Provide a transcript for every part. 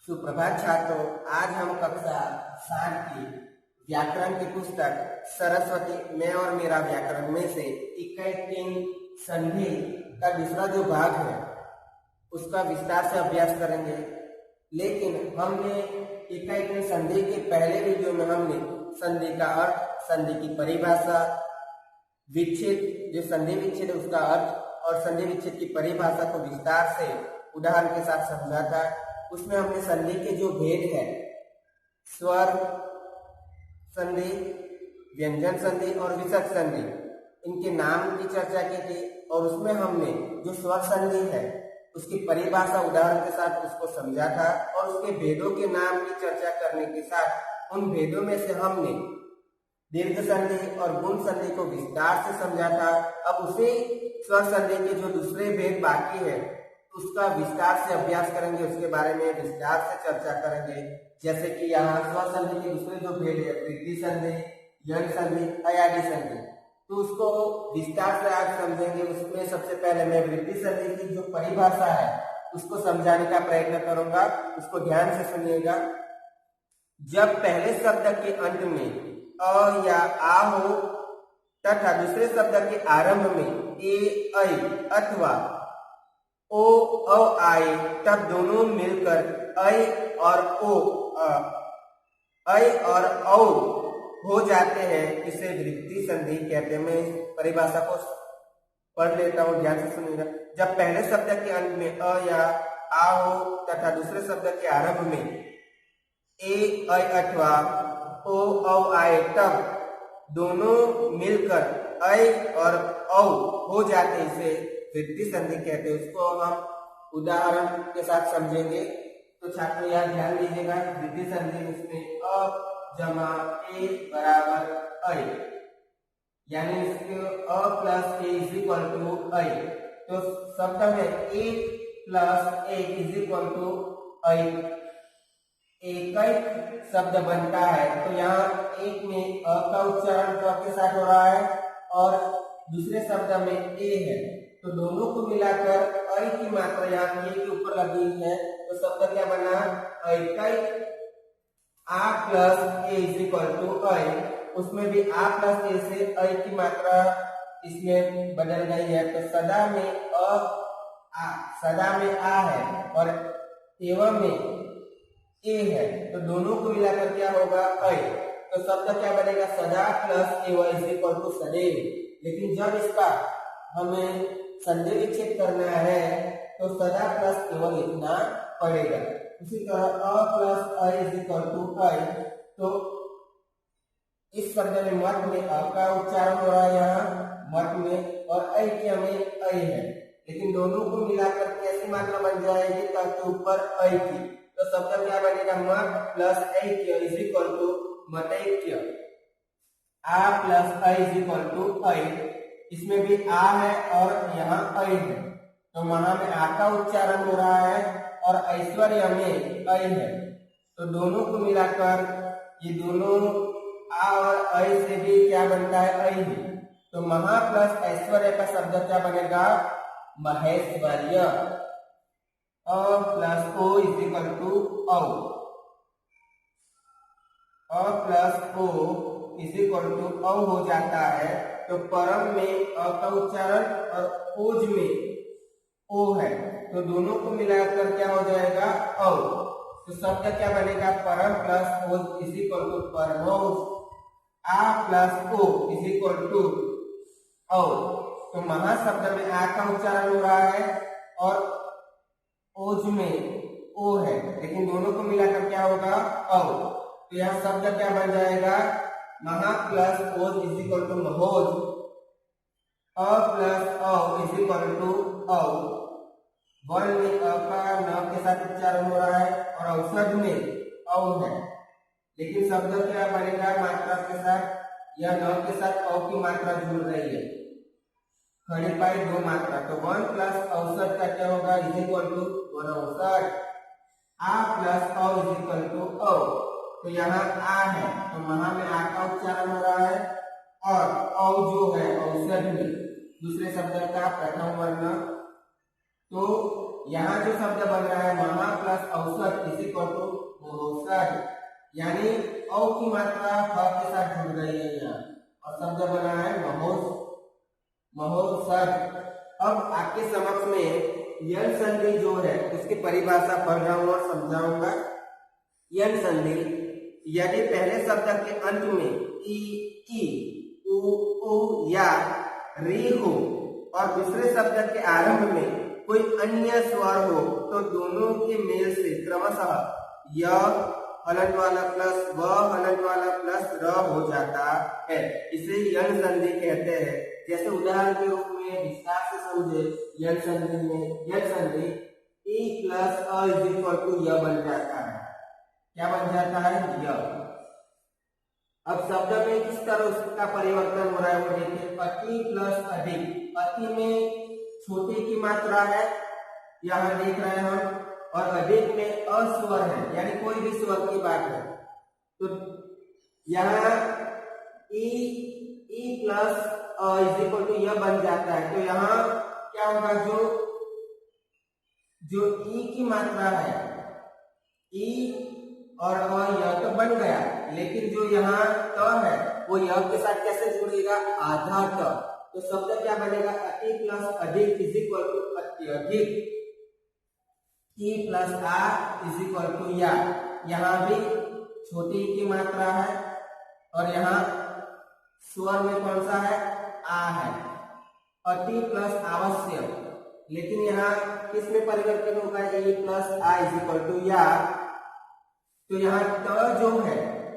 सुप्रभात छात्रों, आज हम कक्षा 7 की व्याकरण की पुस्तक सरस्वती मैं और मेरा व्याकरण में से इक्कीन संधि का दूसरा जो भाग है उसका विस्तार से अभ्यास करेंगे। लेकिन हमने इक्कीन संधि के पहले वीडियो में हमने संधि का अर्थ, संधि की परिभाषा, विच्छेद जो संधि विच्छेद है उसका अर्थ और संधि विच्छेद की परिभाषा को विस्तार से उदाहरण के साथ समझा था। उसमें हमने संधि के जो भेद है, स्वर संधि, व्यंजन संधि और विसर्ग संधि, इनके नाम की चर्चा की थी। और उसमें हमने जो स्वर संधि है उसकी परिभाषा उदाहरण के साथ उसको समझा था और उसके भेदों के नाम की चर्चा करने के साथ उन भेदों में से हमने दीर्घ संधि और गुण संधि को विस्तार से समझा था। अब उसी स्वर संधि के जो दूसरे भेद बाकी है उसका विस्तार से अभ्यास करेंगे, उसके बारे में विस्तार से चर्चा करेंगे। जैसे कि यहाँ स्वर संधि के दूसरे जो भेद है, वृद्धि संधि, यण संधि, अयादि संधि, तो उसको विस्तार से आज समझेंगे। उसमें सबसे पहले मैं वृद्धि संधि की जो परिभाषा है उसको समझाने का प्रयत्न करूंगा, उसको ध्यान से सुनिएगा। जब पहले शब्द के अंत में अ या आ हो तथा दूसरे शब्द के आरंभ में ए, ऐ अथवा ओ, औ आए, तब दोनों मिलकर ऐ और ओ, ऐ और औ हो जाते हैं, इसे वृद्धि संधि कहते हैं। मैं इस परिभाषा को पढ़ लेता हूँ, ध्यान से सुनिएगा। जब पहले शब्द के अंत में अ या आ हो तथा दूसरे शब्द के आरंभ में ए, ऐ अथवा ओ, औ आए, तब दोनों मिलकर ऐ और औ हो जाते, इसे वृद्धि संधि कहते हैं। उसको हम उदाहरण के साथ समझेंगे। तो छात्रों यहाँ ध्यान दीजिएगा, वृद्धि संधि इसमें अ जमा ए बराबर ऐ, यानी इसके अ प्लस ए इज इक्वल टू ऐ। तो शब्द में ए प्लस ए इज इक्वल टू ऐ, एक शब्द बनता है। तो यहाँ एक में अ का उच्चारण क के साथ हो रहा है और दूसरे शब्द में ए है, तो दोनों को मिलाकर ऐ की मात्रा यहाँ ए के ऊपर लगी है। तो शब्द क्या बना, ऐ आ प्लस ए इज इक्वल टू ऐ। उसमें भी आ प्लस ए से ऐ की मात्रा इसमें बदल गई है। तो सदा में सदा में आ है और एवं में ए है, तो दोनों को मिलाकर क्या होगा, ऐ। तो शब्द क्या बनेगा, सदा प्लस एवं इज इक्वल टू सदैव। लेकिन जब इसका हमें संधि विच्छेद करना है तो सदा प्लस एवं लिखना पड़ेगा। उसी तरह अ प्लस ऐ इज इक्वल टू ऐ। तो इस शब्द में मत में अ का उच्चारण हो रहा है यहाँ मत में, और ऐ की हमें ऐ है, लेकिन दोनों को मिलाकर कैसी मात्रा बन जाएगी, ताकि ऊपर ऐ की। तो शब्द क्या बनेगा, मत प्लस ऐक्य इज इक्वल टू मतैक्य। आ प्लस ऐ इज इक्वल टू ऐ। इसमें भी आ है और यहाँ ऐ है, तो वहां में आ का उच्चारण हो रहा है और ऐश्वर्य में ऐ है। तो दोनों को मिलाकर ये दोनों आ और ऐ से भी क्या बनता है, ऐ ही। तो महा प्लस ऐश्वर्य का शब्द क्या बनेगा, महेश्वर्य। अ प्लस ओ इज इक्वल टू औ। अ प्लस ओ इज इक्वल टू औ हो जाता है। तो परम में अ का उच्चारण और ओज में ओ है, तो दोनों को मिलाकर क्या हो जाएगा, औ। तो शब्द क्या बनेगा, परम प्लस ओज इज इक्वल टू परमोज। आ प्लस ओ इज इक्वल टू औ। तो महा शब्द में आ का उच्चारण हो रहा है और ओज में ओ है, लेकिन दोनों को मिलाकर क्या होगा, औ। तो यह शब्द क्या बन जाएगा, महा प्लस ओज इज इक्वल टू महोज। अ प्लस औ इज इक्वल टू औ। वर्ण में अ का न के साथ उच्चारण हो रहा है और औषध में औ है, लेकिन शब्द क्या बनेगा, मात्रा के साथ, यह न के साथ औ की मात्रा जुड़ रही है, खड़ी पाई दो मात्रा। तो वन प्लस औसत का क्या होगा, इज इक्वल टू वन औसत। आ प्लस औ इज इक्वल टू औ। तो यहाँ आ है, तो वहां में आ का उच्चारण हो रहा है और औ जो है औसत में दूसरे शब्द का प्रथम वर्ण। तो यहाँ जो शब्द बन रहा है महा प्लस औसत इज इक्वल टू महोसत, यानी औ की मात्रा फ के साथ जुड़ रही है यहाँ और शब्द बना है महोसत। अब आपके समक्ष में यन संधि जो है उसकी परिभाषा पढ़ रहा हूँ और समझाऊंगा। यन संधि यदि पहले शब्द के अंत में ई उ या री हो और दूसरे शब्द के आरंभ में कोई अन्य स्वर हो तो दोनों के मेल से क्रमशः य हलंत वाला प्लस व हलंत वाला प्लस र हो जाता है। इसे यन संधि कहते हैं। जैसे उदाहरण के रूप में विस्तार से समझे, यन संधि में यन संधि ई प्लस अ इज इक्वल टू य बन जाता है। क्या बन जाता है? य। अब शब्द में किस तरह उसका परिवर्तन हो रहा है वो देखिए। अति प्लस अधिक, अति में छोटे की मात्रा है यहाँ देख रहे हैं हम, और अधिक में अस्वर है यानी कोई भी स्वर की बात है। तो यहाँ ई प्लस इज इक्वल टू यह बन जाता है। तो यहाँ क्या होगा, जो ई की मात्रा है ई और यह तो बन गया, लेकिन जो यहाँ त है वो यह के साथ कैसे जुड़ेगा? आधा त। तो शब्द क्या बनेगा? अति प्लस अधिक इज इक्वल टू अत्यधिक। ई प्लस आ इज इक्वल टू या, यहाँ भी छोटी की मात्रा है और यहाँ स्वर में कौन सा है? आ है। अति प्लस आवश्यक, लेकिन यहाँ किस में परिवर्तन होगा? ई प्लस आ इज इक्वल टू या। तो यहाँ त जो है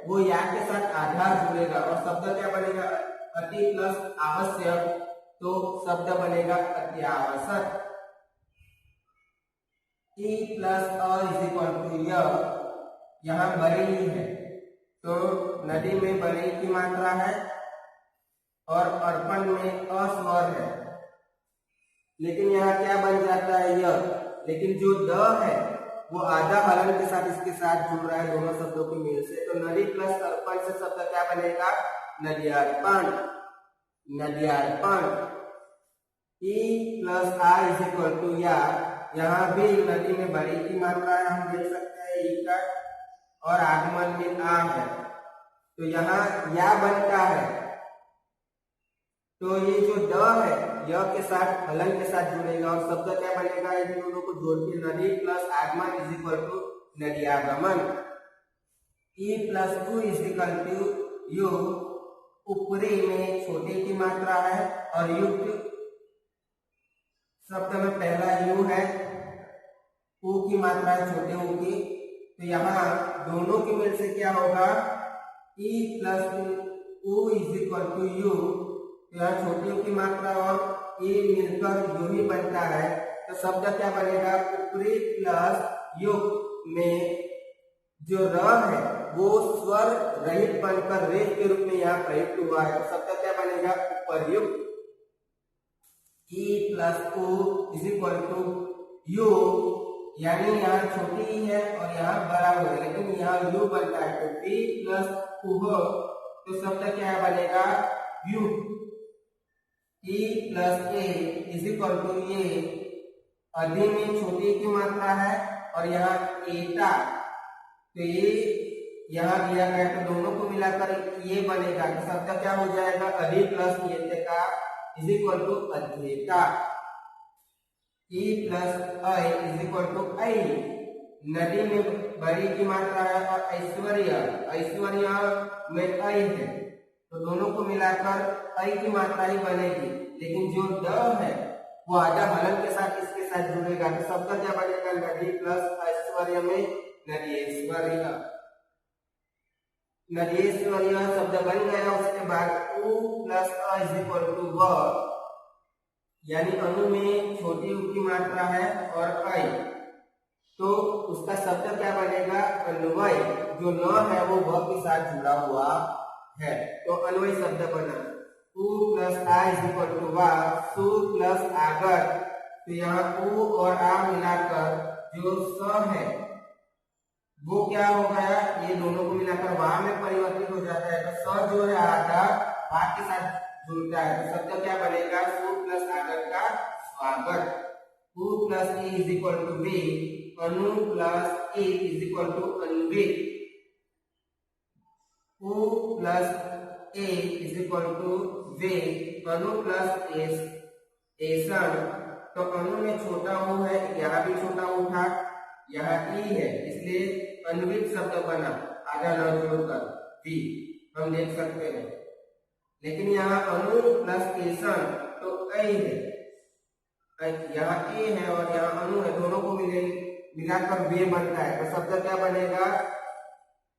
वो या के साथ आधा जुड़ेगा और शब्द क्या बनेगा? अति प्लस आवश्यक, तो शब्द बनेगा अति आवश्यक। ई प्लस अ इज इक्वल टू य, यहाँ बरेली है तो नदी में बरेली की मात्रा है और अर्पण में अस्वर है, लेकिन यहाँ क्या बन जाता है? य। लेकिन जो द है वो आधा हलन के साथ इसके साथ जुड़ रहा है दोनों शब्दों के मेल से। तो नदी प्लस अर्पण से शब्द क्या बनेगा? नद्यार्पण। नद्यार्पण। ई प्लस आ इज इक्वल टू या, यहाँ भी नदी में बड़ी की मात्रा है हम देख सकते हैं ई का, और आगमन में आ है तो यहाँ या बनता है। तो ये जो द है य के साथ हलन के साथ जुड़ेगा और शब्द क्या बनेगा? इन दोनों को जोड़ के नदी प्लस आगमन इज इक्वल टू नदियागमन। ई प्लस उ इज इक्वल टू यू, ऊपरी में छोटे की मात्रा है और युक्त शब्द में पहला यू है, उ की मात्रा है छोटे उ की। तो यहाँ दोनों के मेल से क्या होगा? ई प्लस उ इज इक्वल टू यू। यहाँ छोटी उ की मात्रा और ई मिलकर यू ही बनता है। तो शब्द क्या बनेगा? ऊपरी प्लस युक्त में जो र है वो स्वर रहित बनकर रेत के रूप में यहाँ प्रयुक्त हुआ है। तो शब्द क्या बनेगा? उपर्युक्त। ई प्लस उ इज इक्वल टू यू, यानी यहाँ छोटी ही है और यहाँ बड़ा हो है, लेकिन यहाँ यू बनता है। तो बी प्लस उह, तो शब्द क्या बनेगा? यू। ई प्लस ए इज इक्वल टू ये, अधि में छोटी की मात्रा है और यहाँ एटा, तो ये यहाँ दिया गया तो दोनों को मिलाकर ये बनेगा। तो शब्द क्या हो जाएगा? अधि प्लस ये का इज इक्वल टू अध्येता। ई प्लस आई इज इक्वल टू आई, नदी में बड़ी की मात्रा है और ऐश्वर्य, ऐश्वर्य में आई है तो दोनों को मिलाकर आई की मात्रा ही बनेगी, लेकिन जो द है वो आधा हलन के साथ इसके साथ जुड़ेगा। तो शब्द क्या बनेगा? नदी प्लस ऐश्वर्य में नदीश्वर्य। नदीश्वर्य शब्द बन गया। उसके बाद उ प्लस अ इज इक्वल टू व, यानी अणु में छोटी उ की मात्रा है और आई, तो उसका शब्द क्या बनेगा? अन्वय। जो न है वो व के साथ जुड़ा हुआ है तो अन्वय शब्द बना। उ प्लस आ इज इक्वल टू वा, सु प्लस आगर। तो यहाँ उ और आ मिलाकर जो स है वो क्या हो गया? ये दोनों को मिलाकर वा में परिवर्तित हो जाता है। तो स जो है आधा वा के साथ जुड़ता है तो शब्द क्या बनेगा? सु प्लस आगर का स्वागत। उ प्लस ए इज इक्वल टू वे, अनु प्लस ए इज इक्वल टू अनवे, उ प्लस ए इज इक्वल टू वे, अनु प्लस एस एसन। तो अनु में छोटा ऊ है, यहाँ भी छोटा ऊ था, यहाँ ई है, इसलिए अन्वित शब्द बना आधा न जोड़कर वी, हम देख सकते हैं। लेकिन यहाँ अनु प्लस एसन तो ऐ है, यहाँ ए है और यहाँ अनु है, दोनों को मिलाकर वे बनता है। तो शब्द क्या बनेगा,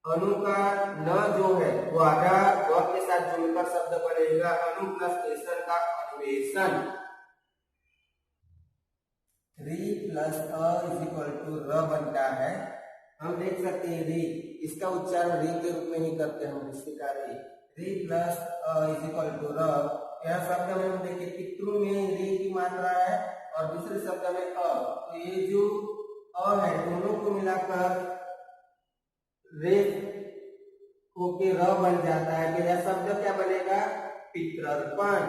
अनु का न जो है वो आधा व के साथ जुड़कर शब्द बनेगा अनु प्लस एसन का अन्वेषण। 3 प्लस अ इज इक्वल टू र बनता है। हम देख सकते हैं री, इसका उच्चारण री के रूप में ही करते हैं हम, इसका री प्लस अ इज इक्वल टू र। यह शब्द में हम देखिए पितृ में री की मात्रा है और दूसरे शब्द में अ, तो ये जो अ है दोनों को मिलाकर रे होके र बन जाता है। तो यह शब्द क्या बनेगा, पितृर्पण।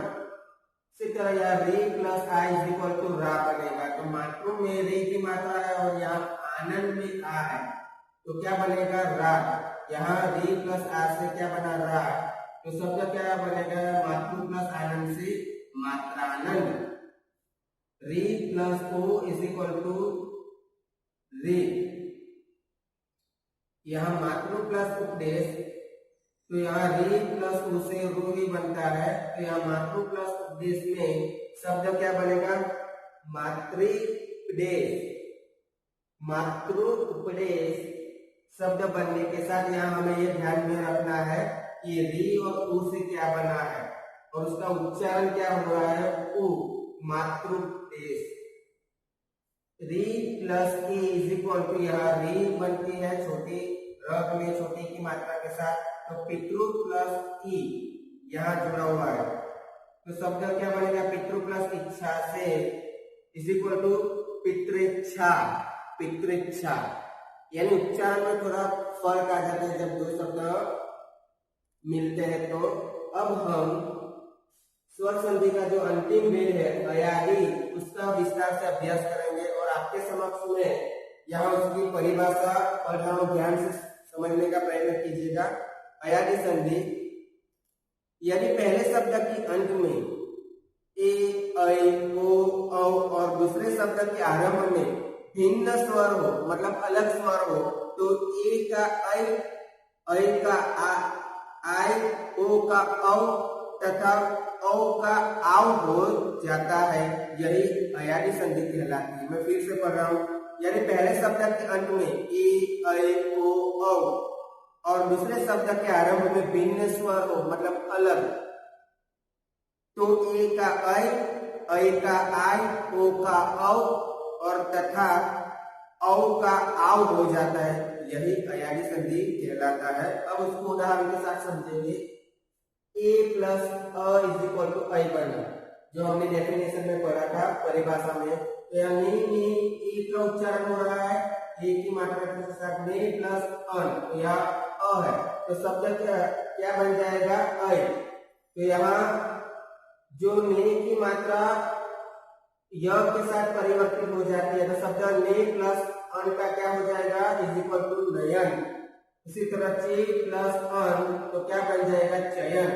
इसी तरह यह रे प्लस आई इज इक्वल टू रा बनेगा। तो मातृ में रे की मात्रा है और यहाँ आनंद में आ है, तो क्या बनेगा, रा। यहाँ रे प्लस आ से क्या बना, रा। तो शब्द क्या बनेगा, मातृ प्लस आनंद से मात्रानंद। रे प्लस ओ इज इक्वल टू रे, यहाँ मातृ प्लस उपदेश, तो यहाँ रे प्लस उ से रू ही बनता है। तो यहाँ मातृ प्लस उपदेश में शब्द क्या बनेगा, मातृपदेश। मातृ उपदेश शब्द बनने के साथ यहाँ हमें ये ध्यान में रखना है कि री और उ से क्या बना है और उसका उच्चारण क्या हो रहा है, उ, मातृपदेश। री प्लस ए इज इक्वल टू, यहाँ री बनती है छोटी र में छोटी की मात्रा के साथ, तो पितृ प्लस ई यहाँ जुड़ा हुआ है। तो शब्द क्या बनेगा, पितृ प्लस इच्छा से इज इक्वल टू पितृच्छा, पितृच्छा। यानी उच्चारण में थोड़ा फर्क आ जाता है जब दो शब्द मिलते हैं। तो अब हम स्वर संधि का जो अंतिम वेद है अयादि, उसका विस्तार से अभ्यास करेंगे और आपके समक्ष में यहाँ उसकी परिभाषा और हम ध्यान से समझने का प्रयत्न कीजिएगा। अयादि संधि, यदि पहले शब्द की अंत में ए, ऐ, ओ, औ और दूसरे शब्द के आरंभ में भिन्न स्वर हो, मतलब अलग स्वर हो, तो ए का ऐ का आ, आई, ओ का औ तथा औ का आव हो जाता है, यही अयादि संधि कहलाती है। मैं फिर से पढ़ रहा हूँ, यानी पहले शब्द के अंत में ए, ऐ, ओ, औ और दूसरे शब्द के आरंभ में भिन्न स्वर हो, मतलब अलग, तो ए का ऐ का आई, ओ का औ और तथा औ का आव हो जाता है, यही अयादि संधि कहलाता है। अब उसको उदाहरण के साथ समझेंगे। ए प्लस अ इज इक्वल टू ऐ बनना, जो हमने डेफिनेशन में पढ़ा था परिभाषा में। तो यानी ए का उच्चारण हो रहा है ए की मात्रा के साथ ने प्लस अन, तो यहाँ अ है, तो शब्द क्या बन जाएगा, ऐ। तो यहाँ जो ने की मात्रा य के साथ परिवर्तित हो जाती है, तो शब्द ने प्लस अन का क्या हो जाएगा, इज इक्वल टू नयन। इसी तरह चे प्लस अन तो क्या बन जाएगा, चयन।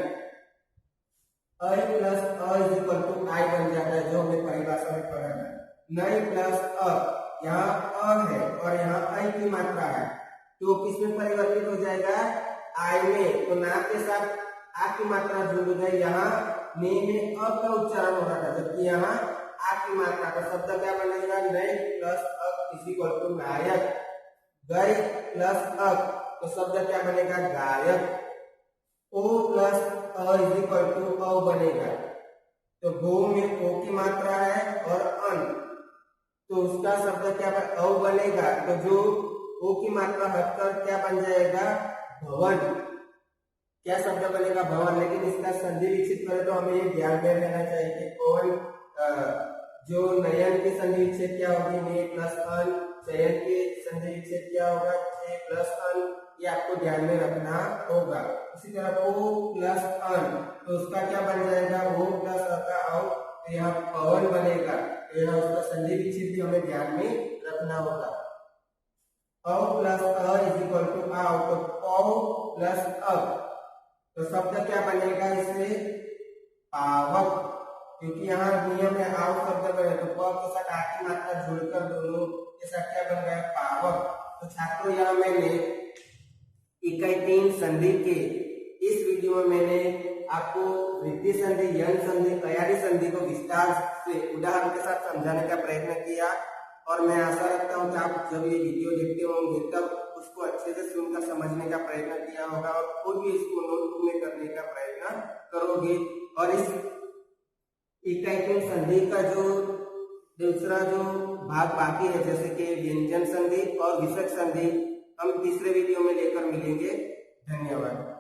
ऐ प्लस अ इज इक्वल टू आई बन जाता है, जो हमने परिभाषा में पढ़ा है। नय प्लस अ, यहाँ अ है और यहाँ ऐ की मात्रा है, तो किसमें परिवर्तित हो जाएगा, आई में। तो ना के साथ आ की मात्रा जुड़ गई, यहाँ ने में अ का उच्चारण हो रहा था, जबकि यहाँ आ की मात्रा का शब्द क्या बनेगा, नय प्लस अ इज इक्वल टू नायक। गय प्लस अ तो शब्द क्या बनेगा, गायक। ओ प्लस अ इज इक्वल टू औ बनेगा, तो गो में ओ की मात्रा है और अन, तो उसका शब्द क्या औ बनेगा, तो जो ओ की मात्रा हटकर क्या बन जाएगा, भवन। क्या शब्द बनेगा, भवन। लेकिन इसका संधि विच्छेद करें तो हमें ये ध्यान में रहना चाहिए कि भवन जो नयन की संधि विच्छेद क्या होगी, ने प्लस अन। चयन की संधि विच्छेद क्या होगा, चे प्लस अन। ये आपको ध्यान में रखना होगा। इसी तरह ओ प्लस अन तो उसका क्या बन जाएगा, ओ प्लस अ का औ, तो यहाँ पवन बनेगा। यहाँ उसका संधि विच्छेद भी हमें ध्यान में रखना होगा। औ प्लस अ इज इक्वल टू आव, तो पौ प्लस अब, तो शब्द क्या बनेगा इससे पावक, क्योंकि यहाँ नियम है आव शब्द बने तो प के साथ आ की मात्रा जोड़कर दोनों के साथ क्या बन गया पावक। तो छात्रों यहाँ मैंने इकाई 3 संधि के इस वीडियो में मैंने आपको वृद्धि संधि, यंग संधि, अयारी संधि को विस्तार से उदाहरण के साथ समझाने का प्रयत्न किया और मैं आशा रखता हूं कि आप जब ये वीडियो देखते होंगे तब उसको अच्छे से सुनकर समझने का प्रयत्न किया होगा और खुद भी इसको नोटबुक में करने का प्रयत्न करोगे। और इस इकाई 3 संधि का जो दूसरा जो भाग बाकी है जैसे कि व्यंजन संधि और विसर्ग संधि हम तीसरे वीडियो में लेकर मिलेंगे। धन्यवाद।